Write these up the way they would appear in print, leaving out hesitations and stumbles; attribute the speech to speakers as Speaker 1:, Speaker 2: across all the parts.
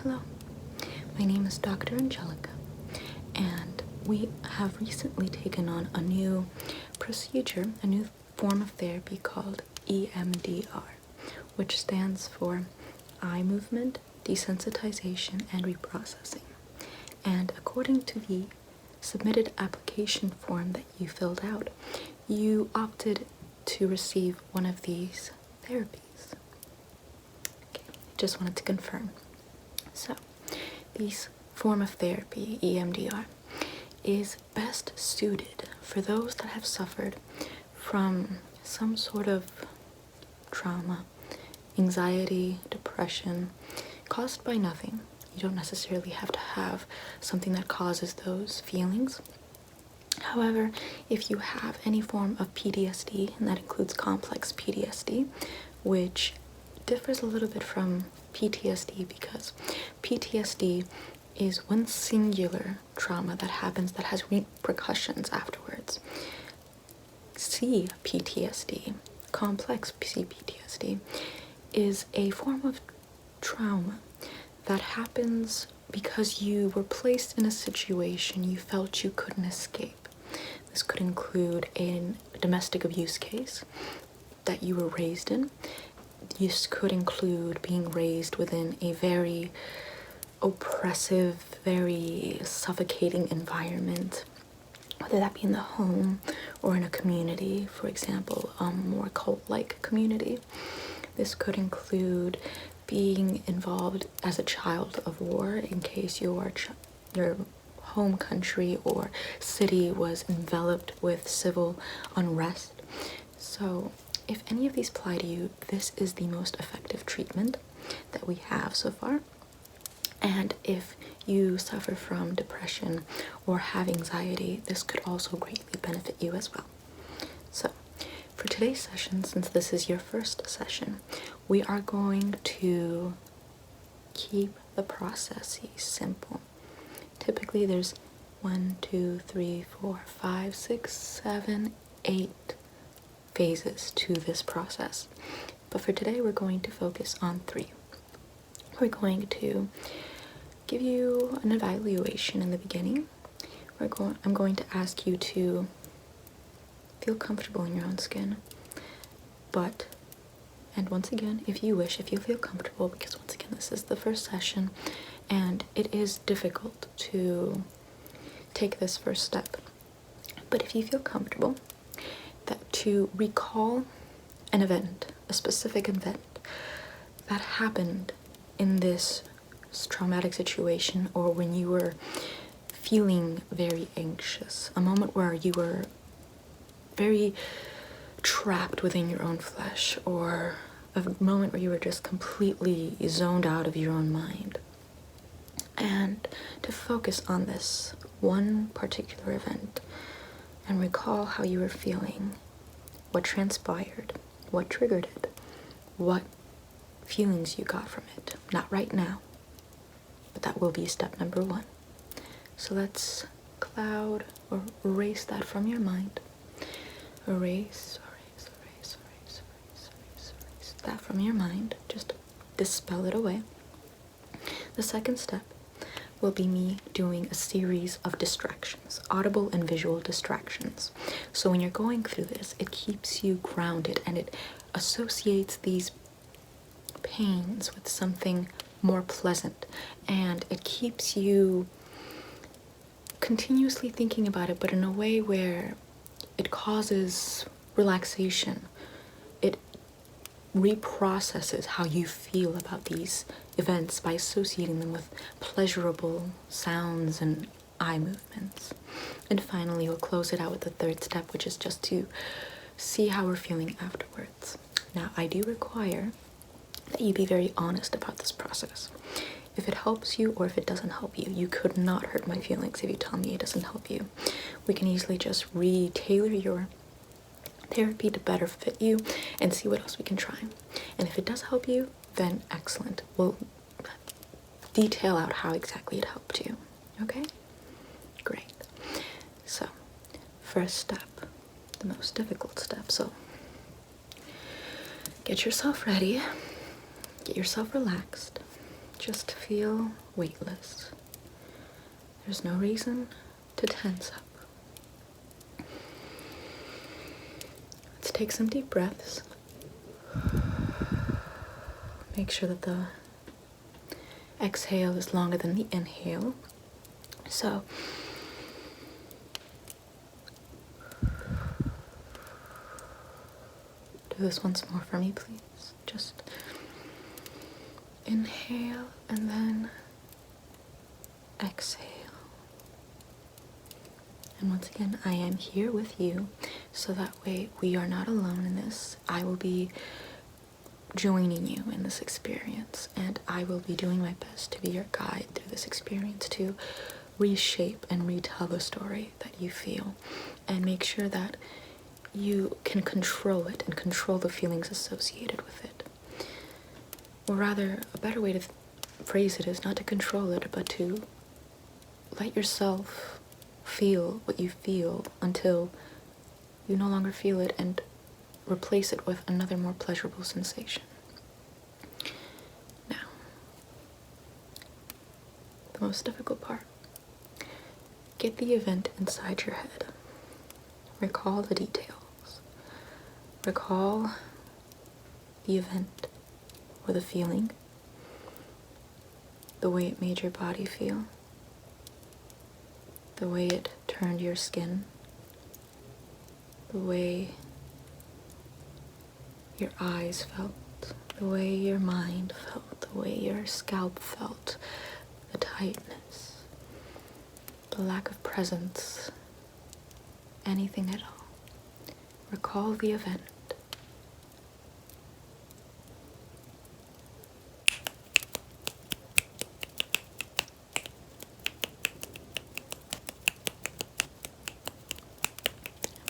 Speaker 1: Hello, my name is Dr. Angelica, and we have recently taken on a new procedure, a new form of therapy called EMDR, which stands for eye movement, desensitization, and reprocessing. And according to the submitted application form that you filled out, you opted to receive one of these therapies. Okay, just wanted to confirm. So, this form of therapy, EMDR, is best suited for those that have suffered from some sort of trauma, anxiety, depression, caused by nothing. You don't necessarily have to have something that causes those feelings. However, if you have any form of PTSD, and that includes complex PTSD, which differs a little bit from PTSD because PTSD is one singular trauma that happens that has repercussions afterwards. CPTSD, complex CPTSD, is a form of trauma that happens because you were placed in a situation you felt you couldn't escape. This could include a domestic abuse case that you were raised in. This could include being raised within a very oppressive, very suffocating environment, whether that be in the home or in a community, for example, more cult-like community. This could include being involved as a child of war in case your home country or city was enveloped with civil unrest. So if any of these apply to you, this is the most effective treatment that we have so far. And if you suffer from depression or have anxiety, this could also greatly benefit you as well. So for today's session, since this is your first session, we are going to keep the processes simple. Typically there's 1, 2, 3, 4, 5, 6, 7, 8 phases to this process. But for today, we're going to focus on 3. We're going to give you an evaluation in the beginning. I'm going to ask you to feel comfortable in your own skin. And once again, if you feel comfortable, because once again, this is the first session, and it is difficult to take this first step. But if you feel comfortable, that to recall an event, a specific event that happened in this traumatic situation, or when you were feeling very anxious, a moment where you were very trapped within your own flesh, or a moment where you were just completely zoned out of your own mind. And to focus on this one particular event and recall how you were feeling, what transpired, what triggered it, what feelings you got from it. Not right now, but that will be step number 1. So let's cloud or erase that from your mind. Erase that from your mind. Just dispel it away. The second step will be me doing a series of distractions, audible and visual distractions. So when you're going through this, it keeps you grounded and it associates these pains with something more pleasant, and it keeps you continuously thinking about it, but in a way where it causes relaxation. It reprocesses how you feel about these events by associating them with pleasurable sounds and eye movements. And finally, we'll close it out with the third step, which is just to see how we're feeling afterwards. Now, I do require that you be very honest about this process. If it helps you or if it doesn't help you, you could not hurt my feelings if you tell me it doesn't help you. We can easily just re-tailor your therapy to better fit you and see what else we can try. And if it does help you, then excellent. We'll detail out how exactly it helped you. Okay? Great. So, first step, the most difficult step. So, get yourself ready, get yourself relaxed, just feel weightless. There's no reason to tense up. Let's take some deep breaths. Make sure that the exhale is longer than the inhale. So, do this once more for me, please. Just inhale and then exhale. And once again, I am here with you, so that way we are not alone in this. I will be joining you in this experience, and I will be doing my best to be your guide through this experience, to reshape and retell the story that you feel, and make sure that you can control it and control the feelings associated with it. Or rather, a better way to phrase it is not to control it, but to let yourself feel what you feel until you no longer feel it, and replace it with another more pleasurable sensation. Now, the most difficult part. Get the event inside your head. Recall the details. Recall the event or the feeling, the way it made your body feel, the way it turned your skin, the way your eyes felt, the way your mind felt, the way your scalp felt, the tightness, the lack of presence, anything at all. Recall the event.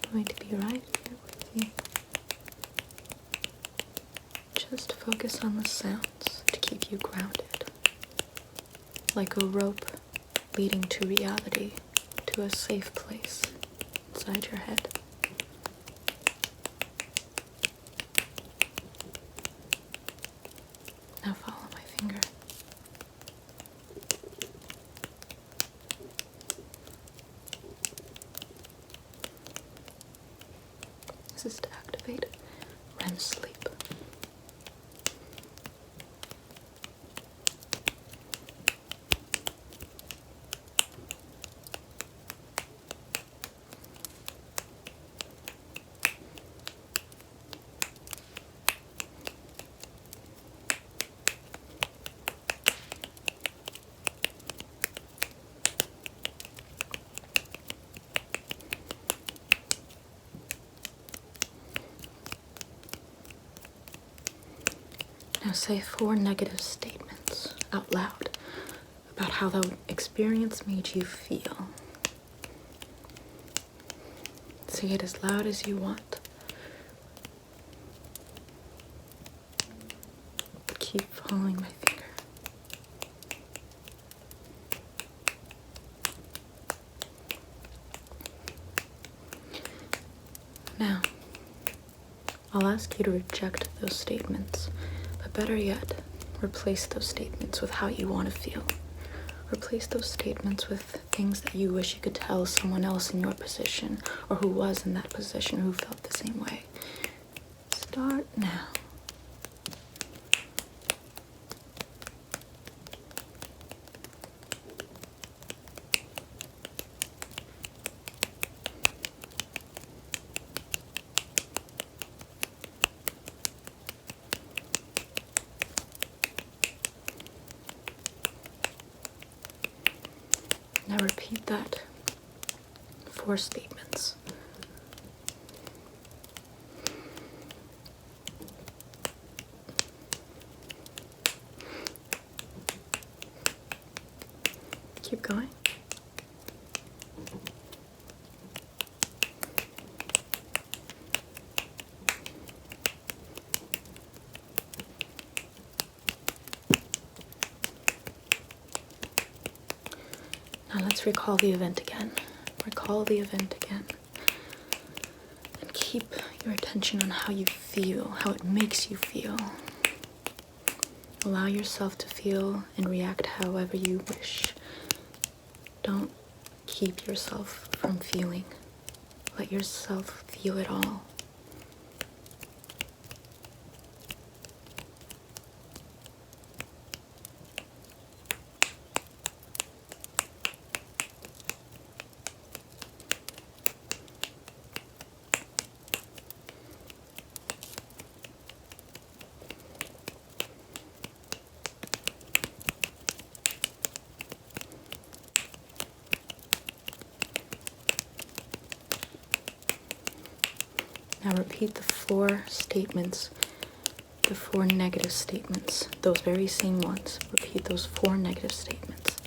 Speaker 1: I'm going to be right here with you. Just focus on the sounds to keep you grounded, like a rope leading to reality, to a safe place inside your head. Now follow my finger. This is to activate REM sleep. Now say 4 negative statements out loud about how the experience made you feel. Say it as loud as you want. Keep following my finger. Now, I'll ask you to reject those statements. Better yet, replace those statements with how you want to feel. Replace those statements with things that you wish you could tell someone else in your position, or who was in that position, who felt the same way. Start now. Now repeat that 4 statements. Keep going. Now let's recall the event again. Recall the event again. And keep your attention on how you feel, how it makes you feel. Allow yourself to feel and react however you wish. Don't keep yourself from feeling. Let yourself feel it all. Now repeat the 4 statements, the 4 negative statements, those very same ones. Repeat those 4 negative statements.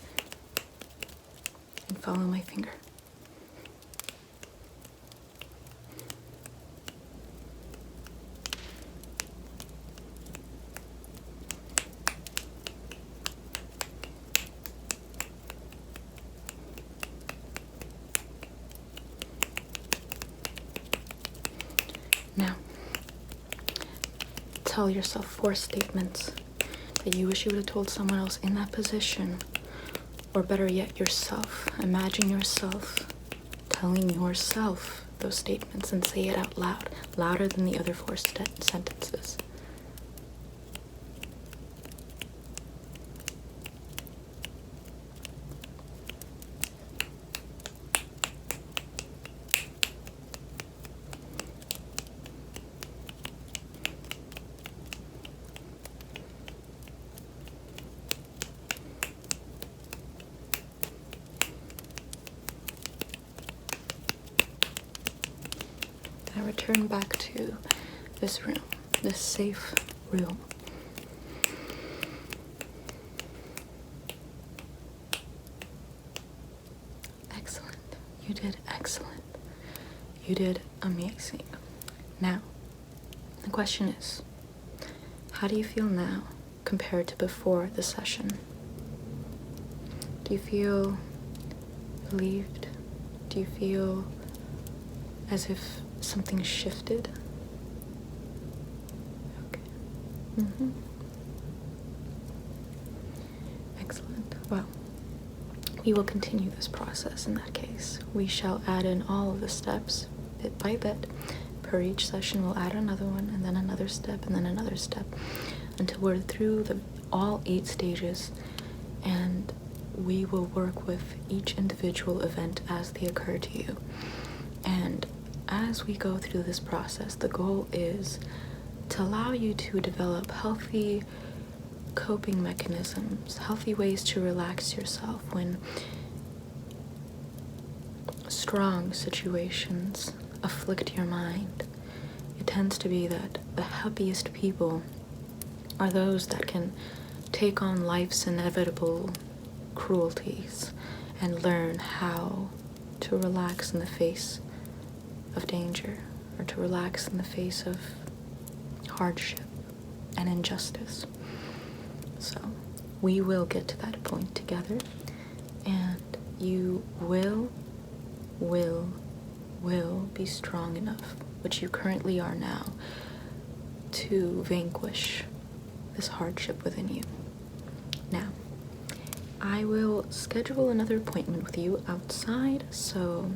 Speaker 1: And follow my finger. Now, tell yourself 4 statements that you wish you would have told someone else in that position, or better yet, yourself. Imagine yourself telling yourself those statements and say it out loud, louder than the other 4 sentences. Now return back to this room, this safe room. Excellent. You did excellent. You did amazing. Now, the question is, how do you feel now compared to before the session? Do you feel relieved? Do you feel as if something shifted? Okay. Excellent. Well, we will continue this process in that case. We shall add in all of the steps bit by bit. Per each session, we'll add another one, and then another step, and then another step, until we're through all 8 stages, and we will work with each individual event as they occur to you. And as we go through this process, the goal is to allow you to develop healthy coping mechanisms, healthy ways to relax yourself when strong situations afflict your mind. It tends to be that the happiest people are those that can take on life's inevitable cruelties and learn how to relax in the face of danger, or to relax in the face of hardship and injustice. So we will get to that point together, and you will be strong enough, which you currently are now, to vanquish this hardship within you. Now, I will schedule another appointment with you outside, so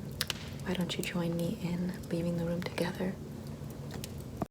Speaker 1: why don't you join me in leaving the room together?